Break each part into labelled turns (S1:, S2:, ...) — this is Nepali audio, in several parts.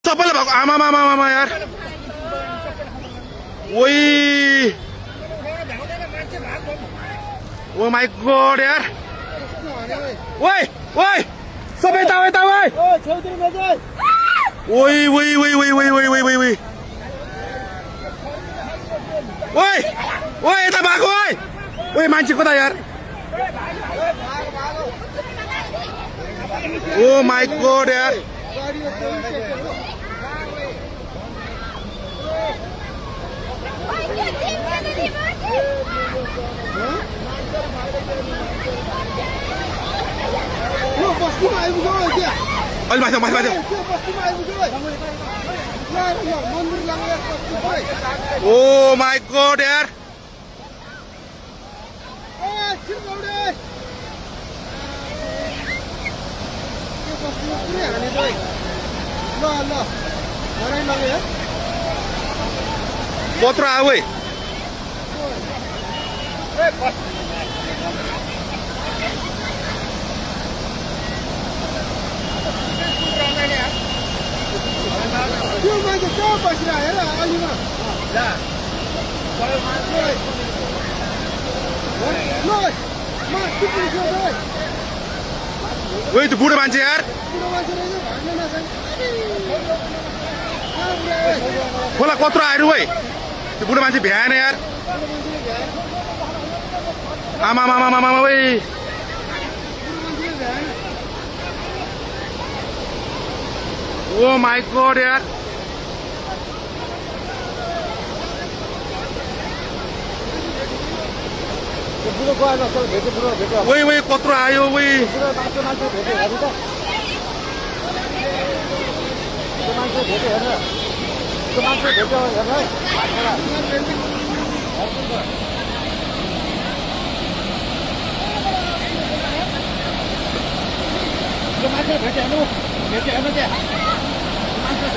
S1: सबैले भएको आमा यार ओइ ओ माई गॉड यार ओइ ओइ सबै यता ओइ ओइ ओइ ओइ ओइ ओइ ओइ ओइ ओइ ओइ ओइ ओइ यता भएको ओइ ओइ मान्छे कता यार ओ माई गॉड यार अलि माथि माथि ओ माई गॉड यार कत्रो आयो है ओइ त्यो बुढो मान्छे यार खोला कत्रो आयो है त्यो बुढो मान्छे भ्याएन यार आमा मामा मामा ओइ ओ माई गॉड यार ओइ ओइ कत्रो आयो ओइ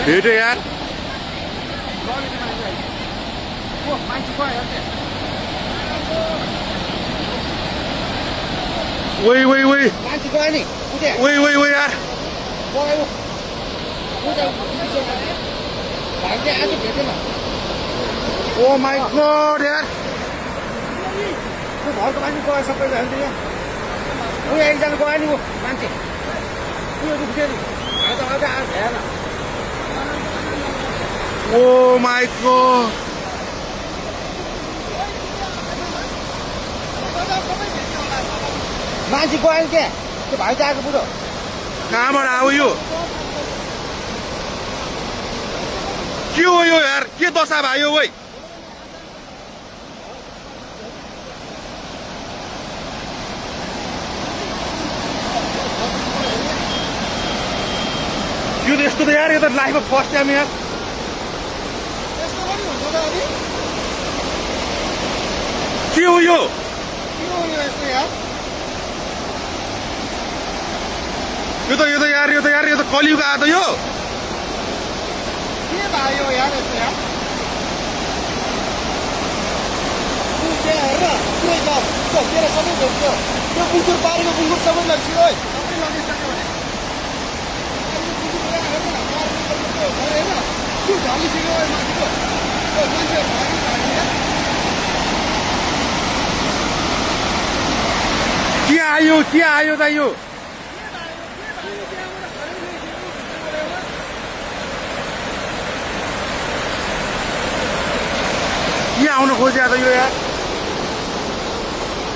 S1: भेट्यो यार ओइ ओइ ओइ ओइ ओइ ओइ यार ओ माई गॉड यार
S2: घरको मान्छे गयो सबैजना एकजना गयो नि मान्छे
S1: ओ माई गॉड
S2: मान्छे गयो नि क्या त्यो भाइ त आएको बुढो
S1: कहाँबाट आयो यो के हो यो यार के दशा भयो ओइ यो त यस्तो त यार यो त लाइफमा फर्स्ट टाइम यार के हो यो यो त कलियुग आयो त यो
S2: के भयो यार यस्तो यार हेर तेरो सबै भेट्यो त्यो बुङ्कुर पारेको बुङ्कुर सबै लग्यो है सबै लगिसक्यो त्यो झलिसक्यो माथिको
S1: के आयो त यो के आउन खोज्या त यो यार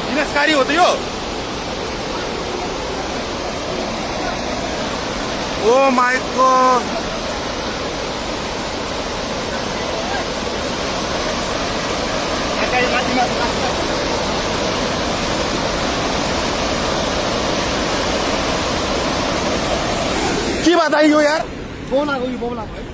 S1: विनाशकारी हो त यो ओ माई गॉड के बात आयो यार
S2: बोलाको यो बोलाको